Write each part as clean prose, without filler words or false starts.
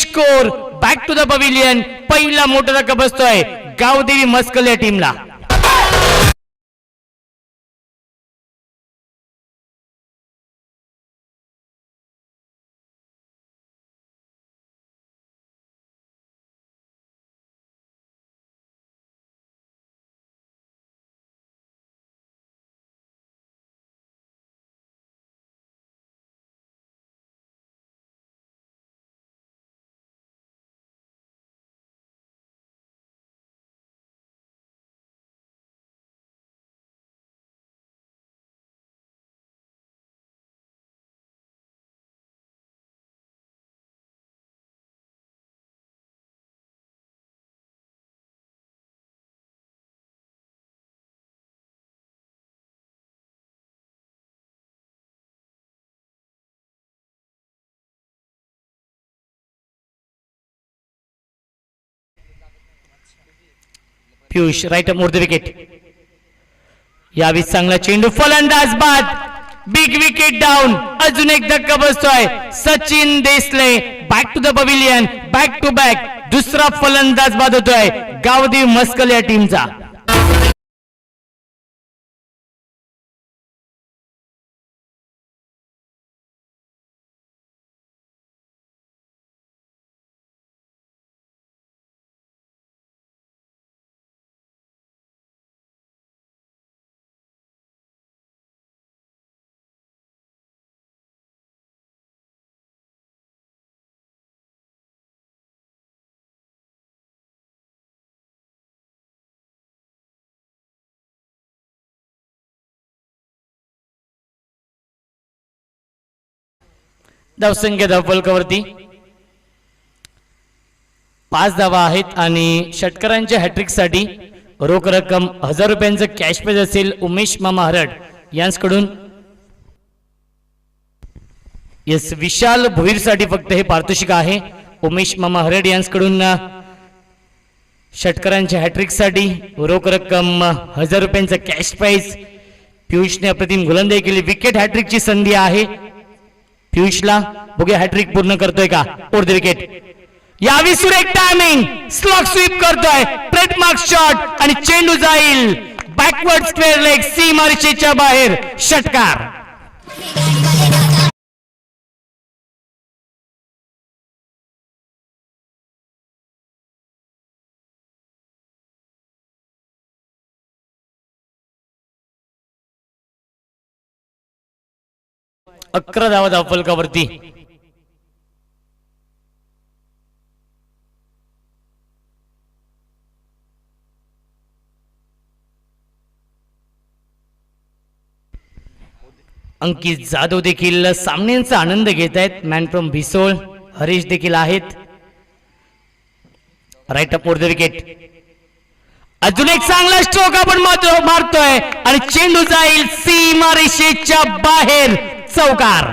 Score back to the pavilion. पहिला मोठा धक्का बसतोय गावदेवी मस्कल या टीमला. Piyush right more the wicket. यावेळी चांगला चेंडू फलंदाज बाद. Big wicket down. अजून एक धक्का बसतोय. Sachin Desale back to the pavilion. Back to back दुसरा फलंदाज बाद होतोय गावदेवी मस्कल या टीमचा. धावसंख्या धावफलकावरती 5 धावा आहेत आणि षटकारांच्या हॅट्रिक साठी रोख रक्कम 1000 रुपयांचं कॅश प्राइज असेल उमेश मामा हरड यांच्याकडून. यस विशाल भोईर साठी फक्त हे पारितोषिक आहे. उमेश मामा हरड यांच्याकडून षटकारांच्या हॅट्रिक साठी रोख रक्कम 1000 रुपयांचं कॅश प्राइज. पियुषने अप्रतिम गोलंदाजी केली. विकेट हॅट्रिकची संधी आहे पियुषला. बघूया हॅट्रिक पूर्ण करतोय का. Over the wicket. यावी सुरेख टायमिंग. स्लॉग स्वीप करतोय. ट्रेडमार्क शॉट आणि चेंडू जाईल बॅकवर्ड स्क्वेअर लेग सीमारेषेच्या बाहेर. षटकार. अकरा धावा धावफलकावरती. अंकित जाधव देखील सामन्यांचा आनंद घेत आहेत. मॅन फ्रॉम भिसोळ हरीश देखील आहेत. Right up over the wicket. अजून एक चांगला स्ट्रोक आपण मारतोय आणि चेंडू जाईल सीमारेषेच्या बाहेर. चौकार.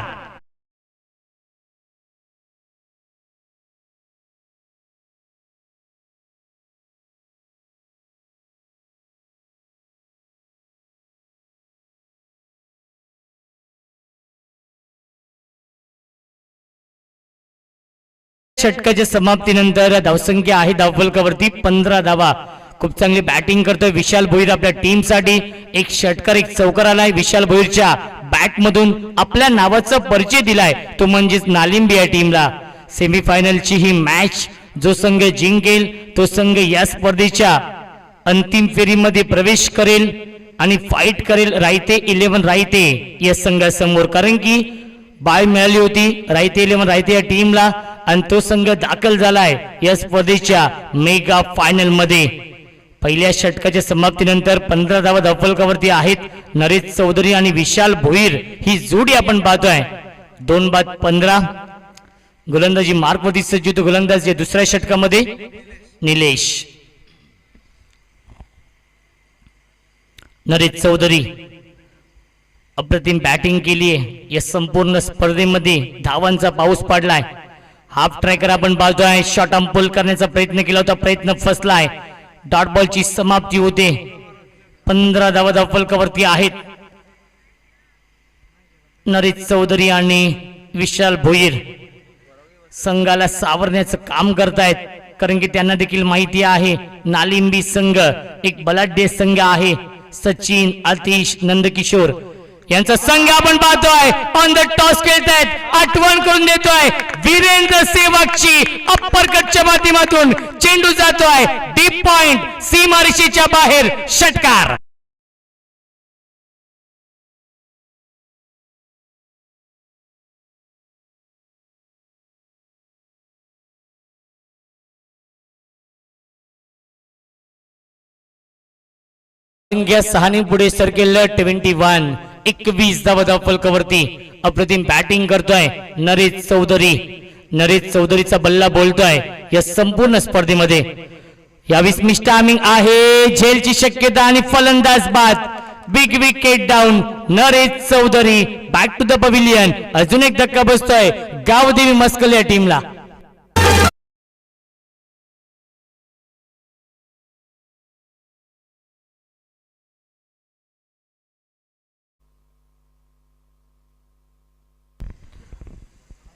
षटकाच्या समाप्तीनंतर धावसंख्या आहे धावफलकावरती 15 धावा. खूप चांगली बॅटिंग करतोय विशाल भोईर आपल्या टीम साठी. एक षटकार एक चौकार आलाय. विशाल भोईरच्या बॅट मधून आपल्या नावाचा परिचय दिलाय तो म्हणजेच नालिंबी या टीमला. सेमीफायनलची ही मॅच जो संघ जिंकेल तो संघ या स्पर्धेच्या अंतिम फेरीमध्ये प्रवेश करेल आणि फाईट करेल रायते 11 रायते या संघासमोर. कारण की बाय मिळाली होती रायते 11 रायते या टीमला आणि तो संघ दाखल झालाय या स्पर्धेच्या मेगा फायनल मध्ये. पहिल्या षटकाच्या समाप्तीनंतर 15 धावा धावफलकावरती आहेत. नरेश चौधरी आणि विशाल भोईर ही जोडी आपण पाहतोय. 2 बाद 15 गोलंदाजी मार्कवरती सज्ज गोलंदाज या दुसऱ्या षटकामध्ये निलेश. नरेश चौधरी अप्रतिम बॅटिंग केली आहे या संपूर्ण स्पर्धेमध्ये. धावांचा पाऊस पडलाय. हाफ ट्रॅकर आपण पाहतोय. शॉर्ट आर्म पुल करण्याचा प्रयत्न केला होता. प्रयत्न फसलाय. डॉट बॉलची समाप्ती होते. 15 धावा धावफलकावरती आहेत. नरेश चौधरी आणि विशाल भोईर संघाला सावरण्याचं काम करतायत, कारण की त्यांना देखील माहिती आहे नालिंबी संघ एक बलाढ्य संघ आहे. सचिन, आतिश, नंदकिशोर यांचा संघ आपण पाहतोय ऑन द टॉस खेळतायत. आठवण करून देतोय वीरेंद्र सेवकची. अप्पर कटच्या माध्यमातून चेंडू जातोय डीप पॉइंट, सीमारेषेच्या बाहेर. षटकार. संख्या 6 पुढे सरकेल 21. 21 धावा धावफलकावरती. अप्रतिम बॅटिंग करतोय नरेश चौधरी. नरेश चौधरीचा बल्ला बोलतोय या संपूर्ण स्पर्धेमध्ये. यावेळी मिस्टर टायमिंग आहे, झेलची शक्यता आणि फलंदाज बाद. Big wicket down. Naresh Chaudhari back to the pavilion. अजून एक धक्का बसतोय गावदेवी मस्कल या टीमला.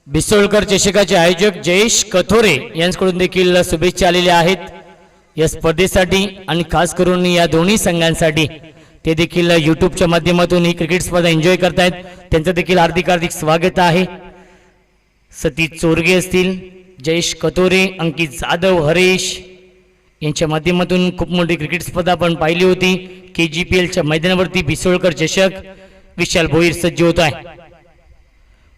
बिसोळकर चषकाचे आयोजक जयेश कथोरे यांच्याकडून देखील शुभेच्छा आलेल्या आहेत या स्पर्धेसाठी आणि खास करून या दोन्ही संघांसाठी. ते देखील युट्यूबच्या माध्यमातून ही क्रिकेट स्पर्धा एन्जॉय करतायत. त्यांचं देखील हार्दिक हार्दिक स्वागत आहे. सतीश चोरगे असतील, जयेश कथोरे, अंकित जाधव, हरेश यांच्या माध्यमातून खूप मोठी क्रिकेट स्पर्धा आपण पाहिली होती. KGPLच्या मैदानावरती बिसोळकर चषक. विशाल भोईर सज्ज होत आहे.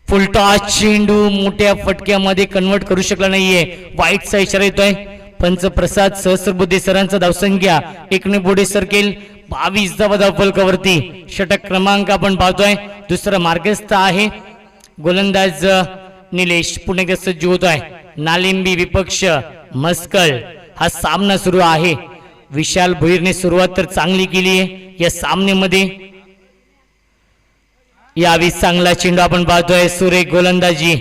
फुल टॉस चेंडू मोठ्या फटक्यामध्ये कन्वर्ट करू शकला नाहीये. वाईटचा इशारा येतोय. पंचप्रसाद सहस्रबुद्धे सरांचा धावसंख्या 1 पुढे सरकेल 22 धावा धावफलकावरती. षटक क्रमांक आपण पाहतोय. दुसरा मार्गस्थ आहे गोलंदाज निलेश पुणेकर सज्ज होत आहे. नालिंबी विपक्ष मस्कल. हा सामना सुरू आहे. विशाल भोईरने सुरुवात तर चांगली केली आहे या सामन्यामध्ये. यावेळी चांगला चेंडू आपण पाहतोय. सुरेख गोलंदाजी.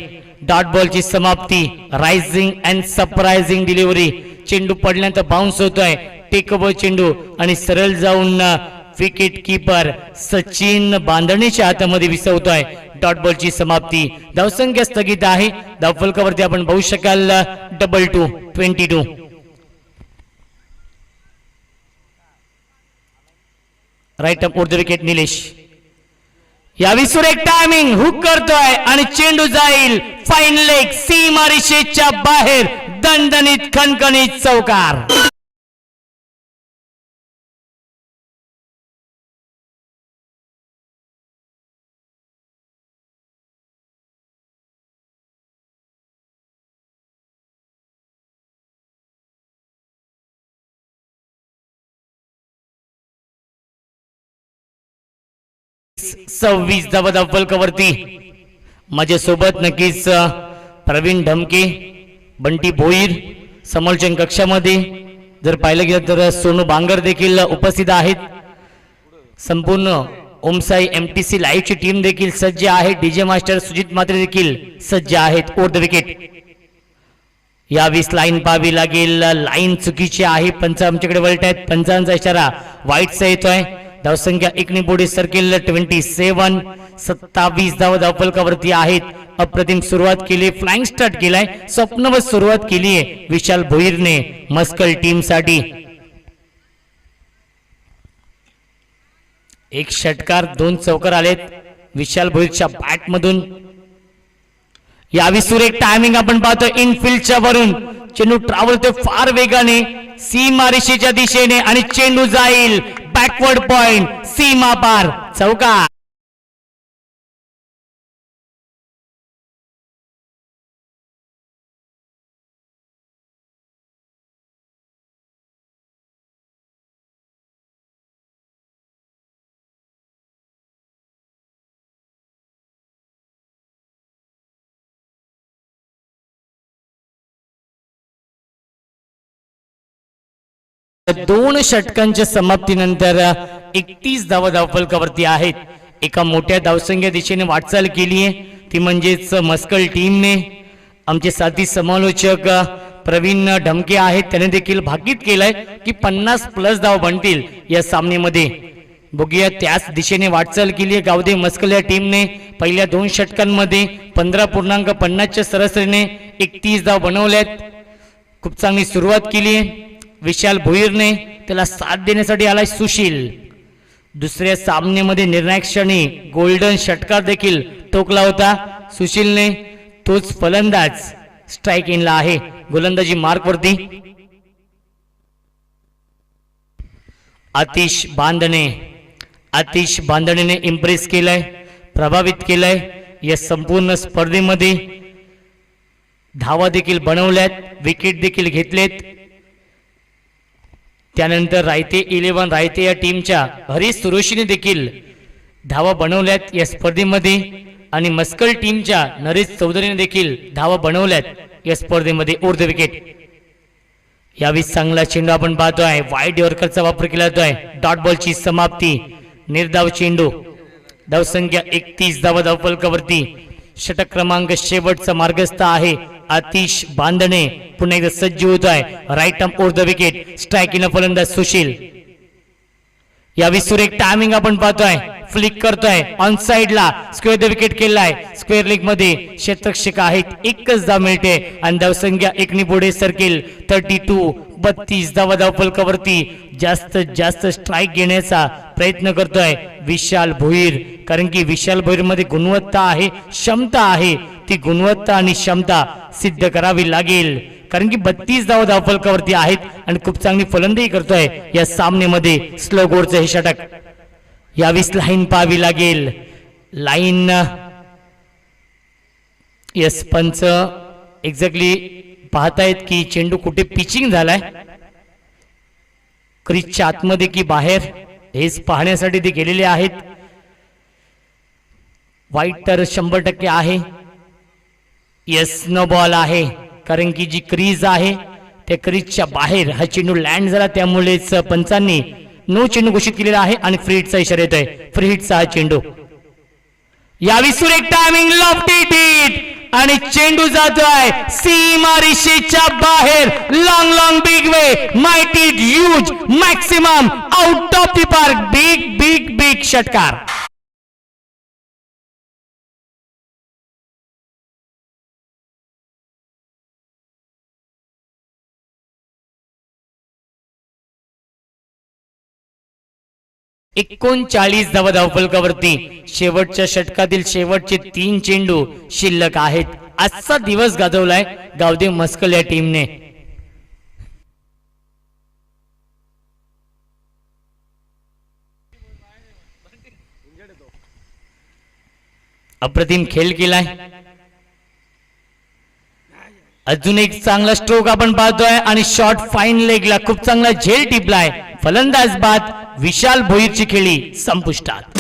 डॉट बॉलची समाप्ती. Rising and surprising delivery. चेंडू पडल्यानंतर बाउन्स होतोय. टेकअबल चेंडू आणि सरळ जाऊन विकेट कीपर सचिन बांधणीच्या हातामध्ये विसवतोय. डॉट बॉलची समाप्ती. धावसंख्या स्थगित आहे. धावफलकावरती आपण पाहू शकाल 22. Right up the wicket Nilesh. यावेळी सुरेख टायमिंग हुक करतोय आणि चेंडू जाईल फाईन लेग, सीमारेषेच्या बाहेर. दणदणीत खणखणीत चौकार. सव्वीस धावा धावफलकावरती. माझ्यासोबत नक्कीच प्रवीण ढमके, बंटी भोईर समालोचन कक्षामध्ये. जर पाहिलं गेलं तर सोनू बांगर देखील उपस्थित आहेत. संपूर्ण ओमसाई MTC लाईव्हची टीम देखील सज्ज आहे. डीजे मास्टर सुजित मात्रे देखील सज्ज आहेत. Over the wicket. यावेळी लाईन पाहावी लागेल. लाईन चुकीची आहे. पंच आमच्याकडे वळत आहेत. पंचांचा इशारा वाईटचा येतोय. धावसंख्या 1 पुढे सरकेल 27. 27 धावा धावफलकावरती आहेत. अप्रतिम सुरुवात केली. फ्लाइंग स्टार्ट केलाय. स्वप्नवत सुरुवात केली आहे विशाल भोईरने मस्कल टीम साठी. एक षटकार 2 चौकार आलेत विशाल भोईरच्या बॅट मधून. यावेळी सुरेख टायमिंग आपण पाहतो इनफिल्डच्या वरून. चेंडू ट्रॅव्हल होतोय फार वेगाने सीमारेषेच्या दिशेने आणि चेंडू जाईल बॅकवर्ड पॉइंट, सीमा पार. चौकार. दोन षटकांच्या समाप्तीनंतर 31 धावा धावफलकावरती आहेत. एका मोठ्या धावसंख्या दिशेने वाटचाल केली आहे ती म्हणजेच मस्कल टीमने. आमचे साथी समालोचक प्रवीण ढमके आहेत, त्याने देखील भाकीत केलंय की 50+ धाव बनतील या सामन्यामध्ये. बघूया त्याच दिशेने वाटचाल केली आहे गावदे मस्कल या टीमने पहिल्या 2 षटकांमध्ये 15.50च्या सरासरीने 31 धाव बनवल्यात. खूप चांगली सुरुवात केली आहे विशाल भोईरने. त्याला साथ देण्यासाठी आलाय सुशील. दुसऱ्या सामन्यामध्ये निर्णायक क्षणी गोल्डन षटकार देखील टोकला होता सुशीलने. तोच फलंदाज स्ट्राईक इनला आहे गोलंदाजी मार्क वरती. आतिश बांदणेने इम्प्रेस केलाय, प्रभावित केलाय या संपूर्ण स्पर्धेमध्ये. धावा देखील बनवल्यात, विकेट देखील घेतलेत. त्यानंतर रायते या टीमच्या हरीश सुरेशीने देखील धावा बनवल्यात या स्पर्धेमध्ये आणि मस्कल टीमच्या नरेश चौधरीने देखील धावा बनवल्यात या स्पर्धेमध्ये. उर्ध विकेट. यावेळी चांगला चेंडू आपण पाहतोय, वाईड यॉर्करचा वापर केला जातोय. डॉट बॉलची समाप्ती, निर्धाव चेंडू. धावसंख्या 31 धावा धावफलकावरती. षटक क्रमांक शेवटचा मार्गस्थ आहे आतिश बांदणे. पुन्हा एकदा सज्ज होत आहे right arm over the wicket. Strike in फलंदाज सुशील. यावेळी सुरेख टायमिंग आपण पाहतोय, फ्लिक करतोय ऑन साइडला, स्क्वेअर द विकेट केलाय. स्क्वेअर लेग मध्ये क्षेत्ररक्षक आहेत, एकच धाव मिळते आणि धावसंख्या 1 ने पुढे सरकेल. 32 धावा धावफलकावरती. जास्तीत जास्त स्ट्राईक घेण्याचा प्रयत्न करतोय विशाल भोईर, कारण की विशाल भोईर मध्ये गुणवत्ता आहे, क्षमता आहे. ती गुणवत्ता आणि क्षमता सिद्ध करावी लागेल, कारण की 32 धावा धावफलकावरती आहेत आणि खूप चांगली फलंदाजी करतोय या सामन्यामध्ये. स्लो गोरचं हे षटक. यावीस लाईन पाहावी लागेल. लाईन यस पंच एक्झॅक्टली पाहतायत की चेंडू कुठे पिचिंग झालाय, क्रीजच्या आतमध्ये की बाहेर, हेच पाहण्यासाठी ते गेलेले आहेत. वाईट तर 100% आहे. यस नो बॉल आहे, कारण की जी क्रीज आहे त्या क्रीजच्या बाहेर हा चेंडू लँड झाला, त्यामुळेच पंचांनी नो चेंडू घोषित केलेला आहे आणि फ्री हिटचा इशारा येतोय. फ्री हिटचा हा चेंडू. यावी सुरेख टायमिंग, लॉफ्टेड हिट आणि चेंडू जातोय सीमा रेषेच्या बाहेर. Long big way, mighty huge, maximum out of the park. Big षटकार. एकोणचाळीस धावा धावफलकावरती. शेवटच्या षटकातील शेवटचे 3 चेंडू शिल्लक आहेत. आजचा दिवस गाजवलाय गावदे मस्कल या टीमने. अप्रतिम खेळ केलाय. अजून एक चांगला स्ट्रोक आपण पाहतोय आणि शॉर्ट फाईन लेगला खूप चांगला झेल टिपलाय. फलंदाज बाद. विशाल भोईरची खेळी संपुष्टात.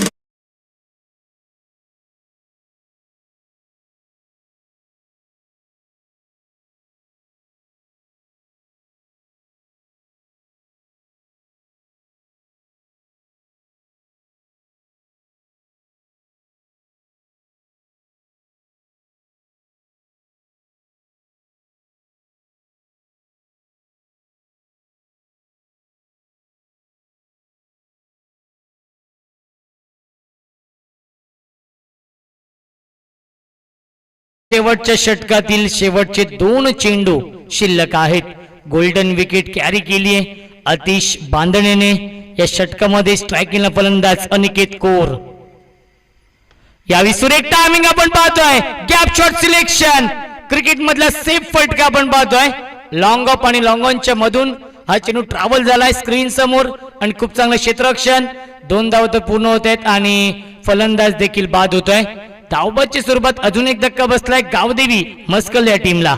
शेवटच्या षटकातील शेवटचे 2 चेंडू शिल्लक आहेत. गोल्डन विकेट कॅरी केली आहे आतिश बांदणेने. या षटकामध्ये स्ट्रायकिंगला फलंदाज अनिकेत कौर. यावेळी सुरेख टायमिंग आपण पाहतोय, गॅप शॉट सिलेक्शन. क्रिकेट मधला सेफ फटका आपण पाहतोय. लॉंग ऑफ आणि लॉंग ऑनच्या मधून हा चेंडू ट्रॅव्हल झालाय स्क्रीन समोर आणि खूप चांगलं क्षेत्ररक्षण. 2 धावा तर पूर्ण होत आहेत आणि फलंदाज देखील बाद होतोय. धावबादची स्वरूपात अजून एक धक्का बसलाय गावदेवी मस्कल या टीमला.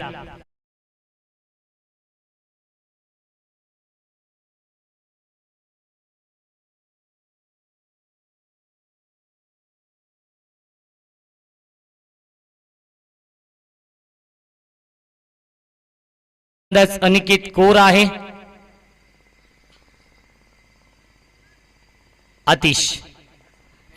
अनिकेत कौर आहे. आतिश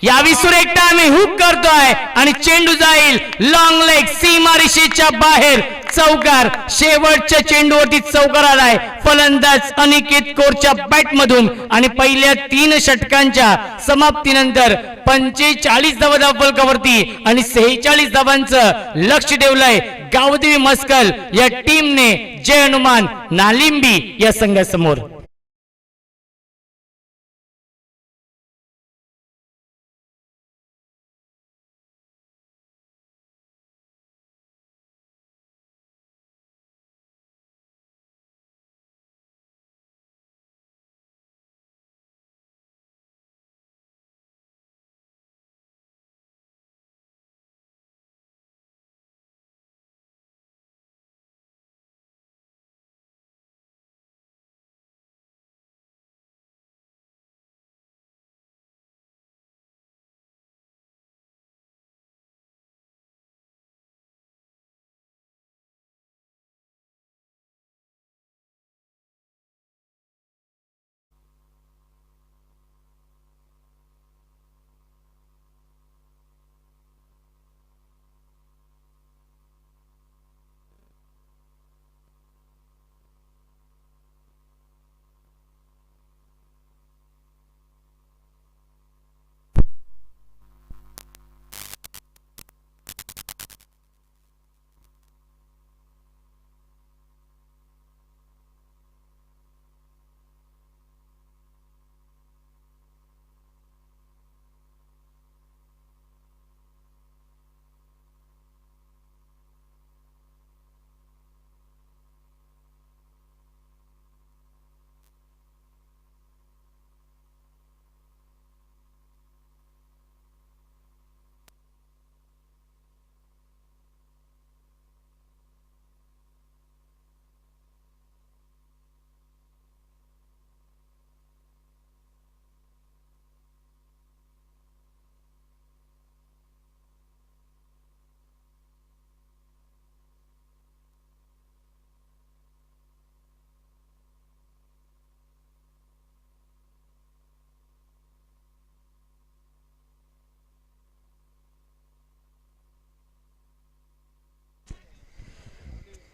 यावी सुरेखता आम्ही हुक करतोय आणि चेंडू जाईल लॉंग लेग सीमारेषेच्या बाहेर. चौकार, शेवटच्या चेंडूवरती चौकार आलाय फलंदाज अनिकेत कोरच्या बॅट मधून आणि पहिल्या 3 षटकांच्या समाप्तीनंतर 45 धावा धावफलकावरती आणि 46 धावांचं लक्ष ठेवलंय गावदेवी मस्कल या टीमने जय हनुमान नालिंबी या संघासमोर.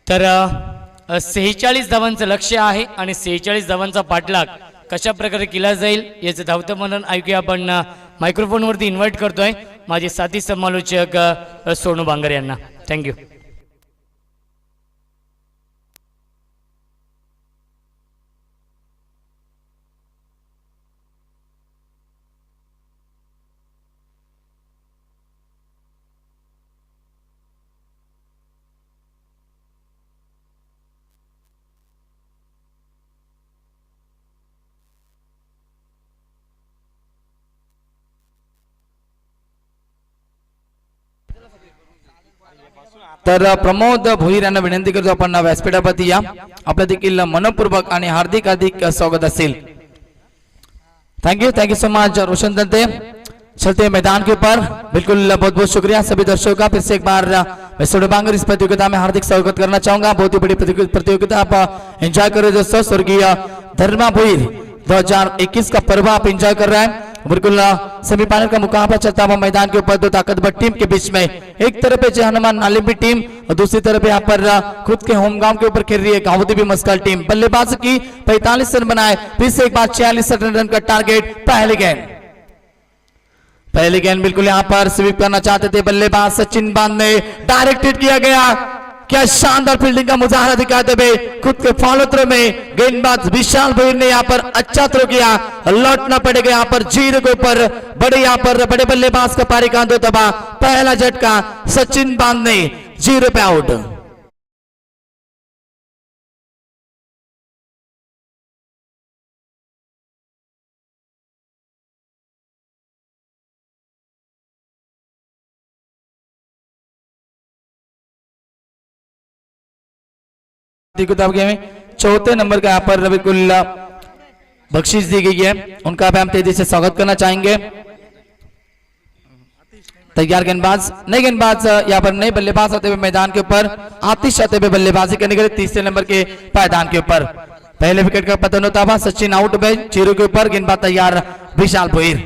तर 46 धावांचं लक्ष्य आहे आणि 46 धावांचा पाठलाग कशा प्रकारे केला जाईल याचं धावतं मनन ऐकूया. आपण मायक्रोफोनवरती इन्व्हाइट करतोय माझे साथी समालोचक सोनू बांगर यांना. थँक्यू. तर प्रमोद भोईर यांना विनंती करतो आपण व्यासपीठावरती या. आपलं देखील मनपूर्वक आणि हार्दिक हार्दिक स्वागत असेल. Thank you so much Roshan Dante. चलते मैदान के ऊपर बिल्कुल बहुत बहुत शुक्रिया सभी दर्शकों का. फिर से एक बार मैं सोनू बांगर इस प्रतियोगिता में हार्दिक स्वागत करना चाहूंगा. बहुत ही बड़ी प्रतियोगिता आप एंजॉय कर रहे हो दोस्तों. स्वर्गीय धर्मा भोईर 2021 का पर्व आप एंजॉय कर रहे हैं. बिल्कुल सेमीफाइनल का मुकाबला चलता हुआ मैदान के ऊपर 2 ताकतवर टीम के बीच में. एक तरफ है जय हनुमान नालिंबी टीम और दूसरी तरफ यहाँ पर खुद के होम ग्राउंड के ऊपर खेल रही है गावदेवी मस्कल टीम. बल्लेबाज की 45 रन बनाए. फिर से एक बार 46 रन का टारगेट. पहले गेंद बिल्कुल यहाँ पर स्वीप करना चाहते थे बल्लेबाज सचिन बांध ने. डायरेक्टेड किया गया. क्या शानदार फील्डिंग का मुजाहरा दिखाते हुए खुद के फॉलो थ्रो में गेंदबाज विशाल भोईर ने यहाँ पर अच्छा थ्रो किया. लौटना पड़ेगा यहाँ पर 0 के ऊपर. बड़े यहाँ पर बड़े बल्लेबाज का पारी का दो दबा. पहला झटका सचिन बांध ने 0 पे आउट. में चौथे नंबर का यहाँ पर बिल्कुल बख्शीश दी गई है. उनका भी हम तेजी से स्वागत करना चाहेंगे. तैयार गेंदबाज नए गेंदबाज यहाँ पर नए बल्लेबाज आते हुए मैदान के ऊपर. आतिश आते हुए बल्लेबाजी करने के लिए तीसरे नंबर के पायदान के ऊपर. पहले विकेट का पतन होता हुआ सचिन आउट पे 0 के ऊपर. गेंदबाज तैयार विशाल भोईर.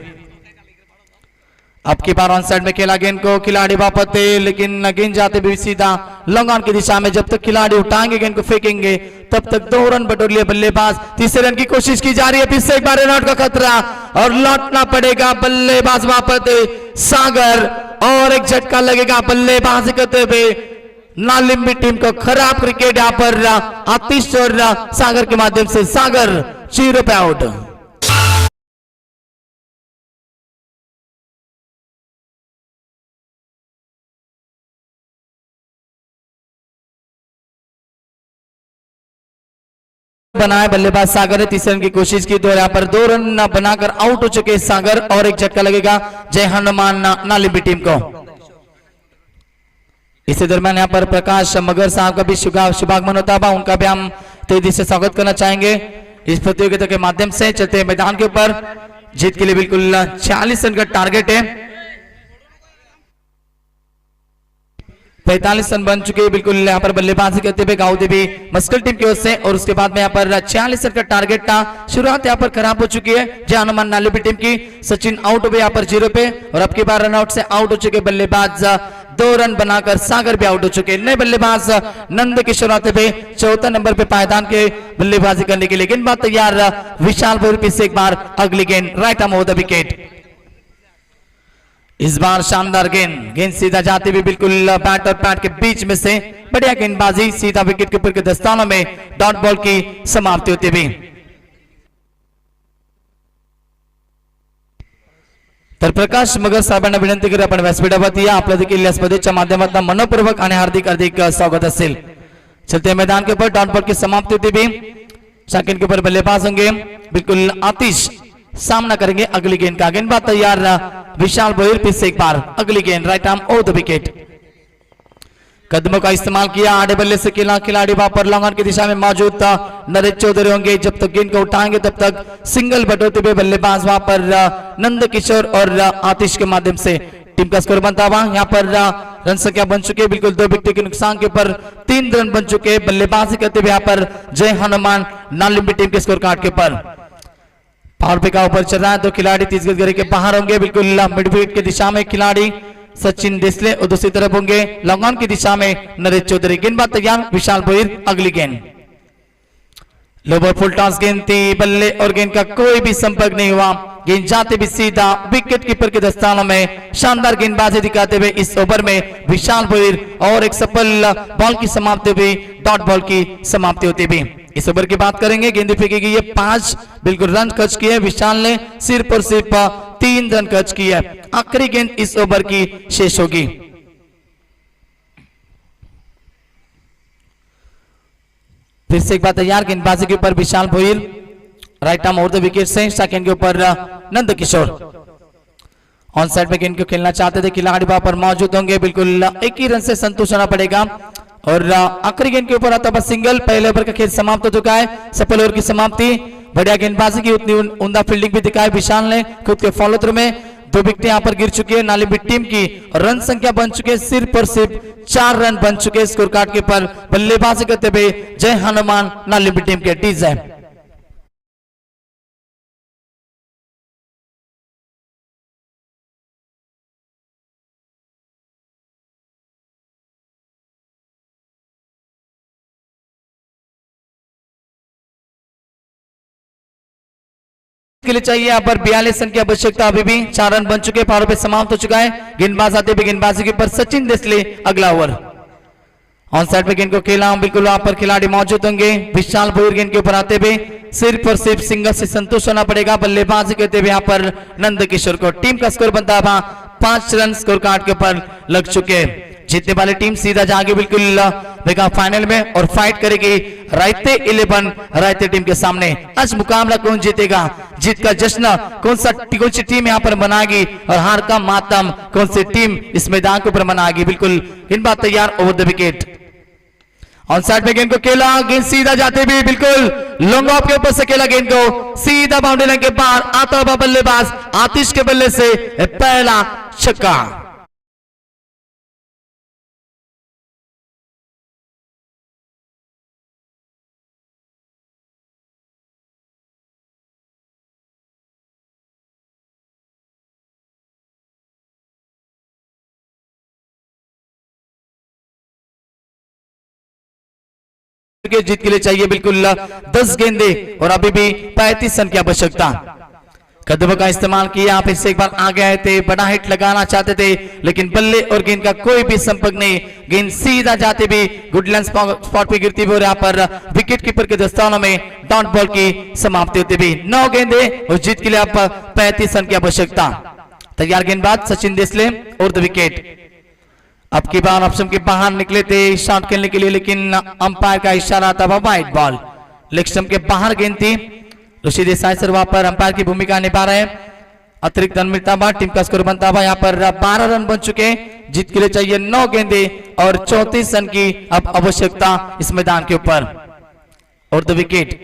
अब की बार ऑन साइड में खेला गेंद को, खिलाड़ी वापस थे लेकिन गेंद जाते भी सीधा लॉन्ग ऑन की दिशा में। जब तक खिलाड़ी उठाएंगे गेंद को फेंकेंगे तब तक 2 रन बटोर लिए बल्लेबाज। तीसरे रन की कोशिश की जा रही है, फिर से एक बार रन आउट का खतरा और लौटना पड़ेगा बल्लेबाज वापस सागर और एक झटका लगेगा बल्लेबाजी करते हुए नालिम्बी टीम को। खराब क्रिकेट यहाँ पर आतिश और सागर के माध्यम से। सागर 0 पे आउट। बनाए बल्लेबाज सागर ने तीसरे रन की कोशिश की तो यहाँ पर 2 रन बनाकर आउट हो चुके सागर और एक झटका लगेगा जय हनुमान नालिम्बी टीम को। इसी दरमियान यहाँ पर प्रकाश मगर साहब का भी शुभागमन होता है, उनका भी हम तेजी से स्वागत करना चाहेंगे इस प्रतियोगिता के माध्यम से। चलते मैदान के ऊपर जीत के लिए बिल्कुल 40 रन का टारगेट है। 45 रन बन चुके हैं बिल्कुल यहाँ पर बल्लेबाजी करते हुए गांव देवी मस्कल टीम की ओर से। और उसके बाद में यहाँ पर 46 रन का टारगेट था। शुरुआत यहाँ पर खराब हो चुकी है जय हनुमान नालिम्बी टीम की। सचिन आउट हुए यहाँ पर 0 पे और अब की बार रन आउट से आउट हो चुके बल्लेबाज। 2 रन बनाकर सागर भी आउट हो चुके। नए बल्लेबाज नंद किशोर आते हुए 14 नंबर पे पायदान के बल्लेबाजी करने के लिए। गेंदबाज तैयार विशाल भोर से एक बार अगली गेंद right arm over the wicket. इस बार शानदार गेंद सीधा जाती हुई बिल्कुल बैट और पैड के बीच में से। बढ़िया गेंदबाजी सीधा विकेट के ऊपर के दस्तानों में डॉट बॉल की समाप्ति होती हुई। तर प्रकाश मगर साहेबांना विनंती करू आपण व्यासपीठावरती या। आपल्या देखील स्पर्धेच्या माध्यमातून मनपूर्वक आणि हार्दिक हार्दिक स्वागत असेल। चलते मैदान के ऊपर डॉट बॉल की समाप्ति होती हुई। सेकंड के ऊपर बल्लेबाज होंगे बिल्कुल आतिश, सामना करेंगे अगली गेंद का। गेंदबाज तैयार विशाल भोईर, फिर से एक बार अगली गेंद right arm over the wicket. कदमों का इस्तेमाल किया, आड़े बल्ले से खेला खिलाड़ी वहां पर लॉन्ग ऑन की दिशा में मौजूद था। नरेश चौधरी होंगे, जब तक गेंद को उठाएंगे तब तक सिंगल बटोते हुए बल्लेबाज वहां पर नंद किशोर और आतिश के माध्यम से। टीम का स्कोर बनता हुआ यहाँ पर रन संख्या बन चुके हैं बिल्कुल 2 विकेट के नुकसान के ऊपर 3 रन बन चुके। बल्लेबाजी करते हुए यहाँ पर जय हनुमान नालिम्बी टीम के स्कोर कार्ड के ऊपर। पावर पे का ऊपर चल रहा है, 2 खिलाड़ी 30 गज घेरे के बाहर होंगे बिल्कुल मिड विकेट की दिशा में खिलाड़ी सचिन देसले और दूसरी तरफ होंगे लॉन्ग ऑन की दिशा में नरेश चौधरी। गेंदबाज तैयार विशाल भोईर, अगली गेंद लोबर फुल टॉस गेंद थी, बल्ले और गेंद का कोई भी संपर्क नहीं हुआ। गेंद जाते भी सीधा विकेट कीपर के दस्तानों में। शानदार गेंदबाजी दिखाते हुए इस ओवर में विशाल भोईर और एक सफल बॉल की समाप्ति हुई, डॉट बॉल की समाप्ति होती हुई। इस ओवर की बात करेंगे, गेंद फेंकी गई है 5 बिल्कुल रन खर्च किए विशाल ने, सिर्फ और सिर्फ 3 रन खर्च किए। आखिरी गेंद इस ओवर की शेष होगी। फिर से एक बार तैयार गेंदबाजी के ऊपर Vishal Bhoir, right arm over the wicket से। सेकंड के ऊपर नंद किशोर। ऑन साइड में गेंद को खेलना चाहते थे खिलाड़ी वहां पर मौजूद होंगे बिल्कुल 1 ही रन से संतुष्ट होना पड़ेगा। और आखिरी गेंद के ऊपर आता बस सिंगल। पहले ओवर का खेल समाप्त हो चुका है, सफल ओवर की समाप्ति। बढ़िया गेंदबाजी की, उतनी उमदा फील्डिंग भी दिखाई विशाल ने खुद के फॉलो थ्रू में। 2 विकेट यहाँ पर गिर चुकी है नालिम्बी टीम की। रन संख्या बन चुके हैं सिर्फ और सिर्फ 4 रन बन चुके स्कोर कार्ड के पर। बल्लेबाजी करते हुए जय हनुमान नालिम्बी टीम के टीज है। के लिए चाहिए यहाँ पर 42 रन की आवश्यकता। अभी भी 4 रन बन चुके, पावर पे समाप्त हो चुका है। गेंदबाज आते हुए गेंदबाजी के ऊपर सचिन देसले, अगला ओवर। ऑन साइड पे गेंद को खेला बिल्कुल वहां पर खिलाड़ी मौजूद होंगे। विशाल भोईर गेंद के ऊपर आते हुए सिर्फ और सिर्फ सिंगल से संतुष्ट होना पड़ेगा। बल्लेबाजी करते हुए यहाँ पर नंद किशोर को। टीम का स्कोर बनता है 5 रन स्कोर कार्ड के ऊपर लग चुके। जीतने वाली टीम सीधा जाएगी बिल्कुल मेगा फाइनल में और फाइट करेगी रायते 11 रायते टीम के सामने। आज मुकाबला कौन जीतेगा, जीत का जश्न कौन सी टीम यहाँ पर मनाएगी और हार का मातम कौन सी टीम इस मैदान के ऊपर मनाएगी। बिल्कुल गेंदबाज तैयार over the wicket. On side में गेंद को खेला, गेंद सीधा जाते भी बिल्कुल लॉन्ग ऑफ के ऊपर से खेला गेंद को सीधा बाउंड्री लाइन के बाहर आता हुआ बल्लेबाज आतिश के बल्ले से पहला छक्का। जीत के लिए चाहिए बिल्कुल 10 गेंदे और अभी भी 35 रन की आवश्यकता। कदमों का इस्तेमाल किया, फिर से एक बार आ गए थे, बड़ा हिट लगाना चाहते थे लेकिन बल्ले और गेंद का कोई भी संपर्क नहीं, गेंद सीधा जाते भी गुडलैंड स्पॉट पे गिरती हुई और यहाँ पर विकेट कीपर के दस्तानों में डॉट बॉल की समाप्ति होती भी। 9 गेंदे और जीत के लिए आप 35 रन की आवश्यकता। तैयार गेंदबाज सचिन देसले और द विकेट। अब की बार ऑप्शन के बाहर निकले थे शॉट खेलने के लिए लेकिन अंपायर का इशारा था वाइड बॉल। लेग स्टंप के बाहर गेंद थी। ऋषि देसाई सर वहां पर अंपायर की भूमिका निभा रहे हैं। अतिरिक्त रन मिलता हुआ, टीम का स्कोर बनता हुआ। यहाँ पर 12 रन बन चुके, जीत के लिए चाहिए 9 गेंदे और 34 रन की अब आवश्यकता इस मैदान के ऊपर। और द विकेट।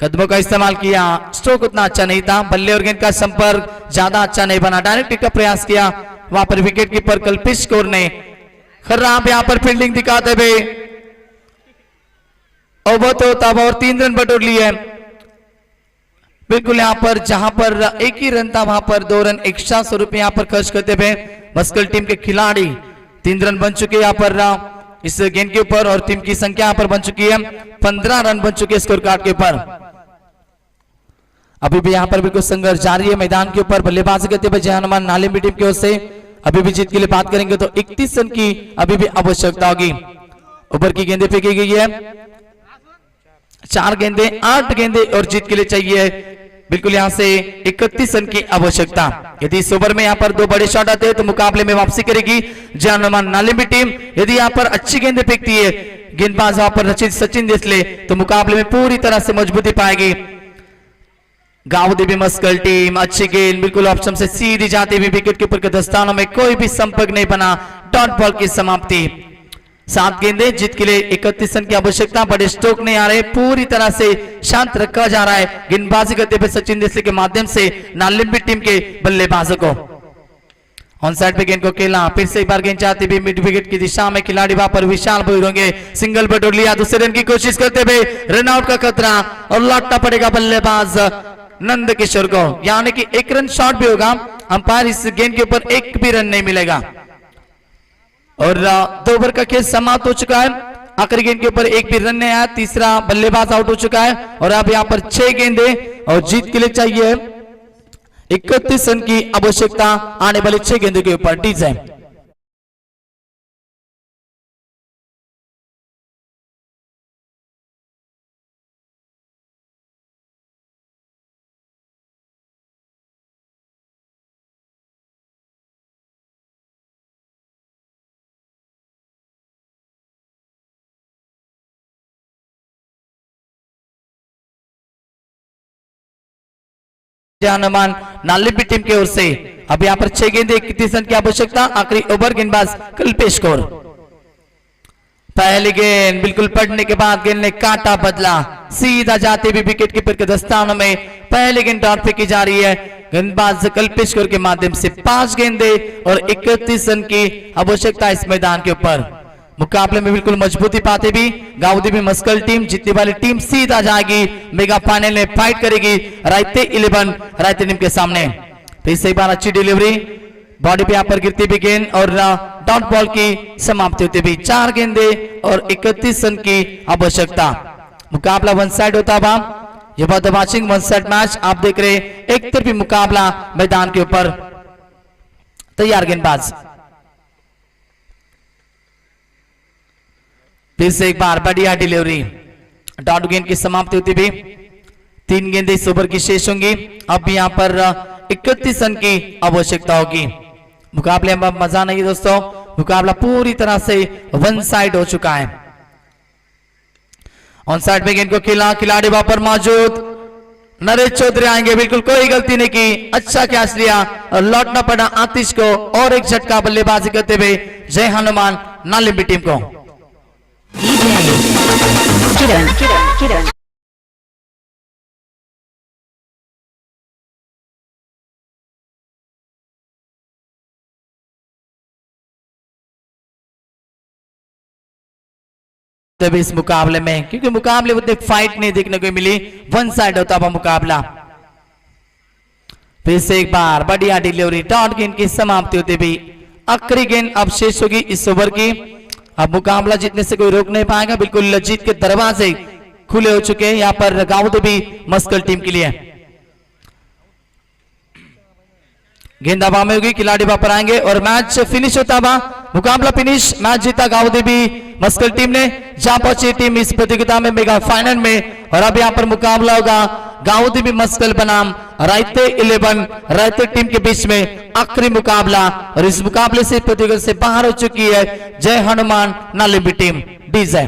कदमों का इस्तेमाल किया, स्ट्रोक उतना अच्छा नहीं था, बल्ले और गेंद का संपर्क ज्यादा अच्छा नहीं बना, डायरेक्ट हिट का प्रयास किया। वहां पर विकेट कीपर कल्पिश कौर ने खराब यहाँ पर फील्डिंग दिखाते हुए ओवर तो तब और 3 रन बटोर लिए। बिल्कुल यहाँ पर जहां पर एक ही रन था वहां पर 2 रन एक्स्ट्रा स्वरूप यहाँ पर खर्च करते हुए मस्कल टीम के खिलाड़ी 3 रन बन चुके यहाँ पर इस गेंद के ऊपर और टीम की संख्या यहाँ पर बन चुकी है 15 रन बन चुके स्कोर कार्ड के ऊपर। अभी भी यहाँ पर बिल्कुल संघर्ष जारी है मैदान के ऊपर। बल्लेबाजी करते हुए जय हनुमान नालिम्बी टीम की ओर से अभी भी जीत के लिए बात करेंगे तो 31 रन की अभी भी आवश्यकता होगी। ऊपर की गेंदें फेंकी गई है, 4 गेंदे 8 गेंदे और जीत के लिए चाहिए बिल्कुल यहां से 31 रन की आवश्यकता। यदि इस ओवर में यहां पर 2 बड़े शॉट आते हैं तो मुकाबले में वापसी करेगी जय हनुमान नालिम्बी टीम। यदि यहां पर अच्छी गेंदें फेंकती है गेंदबाज वहां पर सचिन देसले तो मुकाबले में पूरी तरह से मजबूती पाएगी गांव देवी मस्कल टीम। अच्छी गेंद बिल्कुल ऑप्शन से सीधी जाती हुई विकेट कीपर के दस्तानों में कोई भी संपर्क नहीं बना, डॉट बॉल की समाप्ति। 7 गेंदे, जीत के लिए 31 रन की आवश्यकता। बड़े स्ट्रोक नहीं आ रहे, पूरी तरह से शांत रखा जा रहा है गेंदबाजी करते हुए सचिन देसले के माध्यम से नालिम्बी टीम के बल्लेबाजों को। ऑन साइड पे गेंद को खेला, फिर से एक बार गेंद चाहते हुए मिड विकेट की दिशा में खिलाड़ी वहां पर विशाल भोईर होंगे। सिंगल बटोर लिया, दूसरे रन की कोशिश करते हुए रन आउट का खतरा और लौटना पड़ेगा बल्लेबाज नंद किशोर को, यानी कि 1 रन शॉट भी होगा। अंपायर इस गेंद के ऊपर 1 भी रन नहीं मिलेगा और 2 ओवर का खेल समाप्त हो चुका है। आखिरी गेंद के ऊपर 1 भी रन नहीं आया, तीसरा बल्लेबाज आउट हो चुका है और अब यहां पर 6 गेंदे और जीत के लिए चाहिए 31 रन की आवश्यकता आने वाले 6 गेंदों के ऊपर। डीजे हनुमान नालिम्बी टीम की ओर से अब यहां पर 6 गेंदे 31 रन की आवश्यकता। आखिरी ओवर गेंदबाज कल्पेश कौर। पहली गेंद बिल्कुल पड़ने के बाद गेंद ने काटा बदला, सीधा जाते हुए विकेट कीपर के दस्तानों में पहली गेंद डॉट फेंकी जा रही है गेंदबाज कल्पेश कौर के माध्यम से। 5 गेंदे और 31 रन की आवश्यकता इस मैदान के ऊपर। मुकाबले में बिल्कुल मजबूती पाते भी गाउदी भी मस्कल टीम, जीतने वाली टीम सीधा जाएगी मेगा फाइनल में फाइट करेगी रायते 11 रायते टीम के सामने। फिर से एक बार अच्छी डिलीवरी, बॉडी पे यहाँ पर गिरती भी गेंद और डॉट बॉल की समाप्ति होती भी। 4 गेंदे और 31 रन की आवश्यकता। मुकाबला 1 साइड होता हुआ, ये बात वाचिंग 1 साइड मैच आप देख रहे, एक तरफी मुकाबला मैदान के ऊपर। तैयार गेंदबाज, फिर से एक बार बढ़िया डिलीवरी, डॉट गेंद की समाप्ति होती भी। 3 गेंदें इस ओवर की शेष होंगी। अब यहां पर 31 रन की आवश्यकता होगी। मुकाबले में मजा नहीं दोस्तों, मुकाबला पूरी तरह से 1 साइड हो चुका है। ऑन साइड में गेंद को खेला, खिलाड़ी वहां पर मौजूद नरेश चौधरी आएंगे, बिल्कुल कोई गलती नहीं की, अच्छा कैच लिया और लौटना पड़ा आतिश को और एक झटका बल्लेबाजी करते हुए जय हनुमान नालिम्बी टीम को। किरण इस मुकाबले में, क्योंकि मुकाबले उतने फाइट नहीं देखने को मिली, 1 साइड होता हुआ मुकाबला। फिर से एक बार बढ़िया डिलीवरी, डॉट गेंद की समाप्ति होती भी। आखिरी गेंद अब शेष होगी इस ओवर की अब मुकाबला जीतने से कोई रोक नहीं पाएगा, बिल्कुल जीत के दरवाजे खुले हो चुके हैं यहाँ पर गांव देवी मस्कल टीम के लिए। गेंद हवा में होगी, खिलाड़ी वहां पर आएंगे और मैच फिनिश होता हुआ मुकाबला फिनिश। मैच जीता गांव देवी मस्कल टीम ने, जहां पहुंची टीम इस प्रतियोगिता में मेगा फाइनल में। और अब यहाँ पर मुकाबला होगा गांव देवी मस्कल बनाम रायते 11 रायते टीम के बीच में आखिरी मुकाबला। और इस मुकाबले से प्रतियोगिता से बाहर हो चुकी है जय हनुमान नालिम्बी टीम। डीजे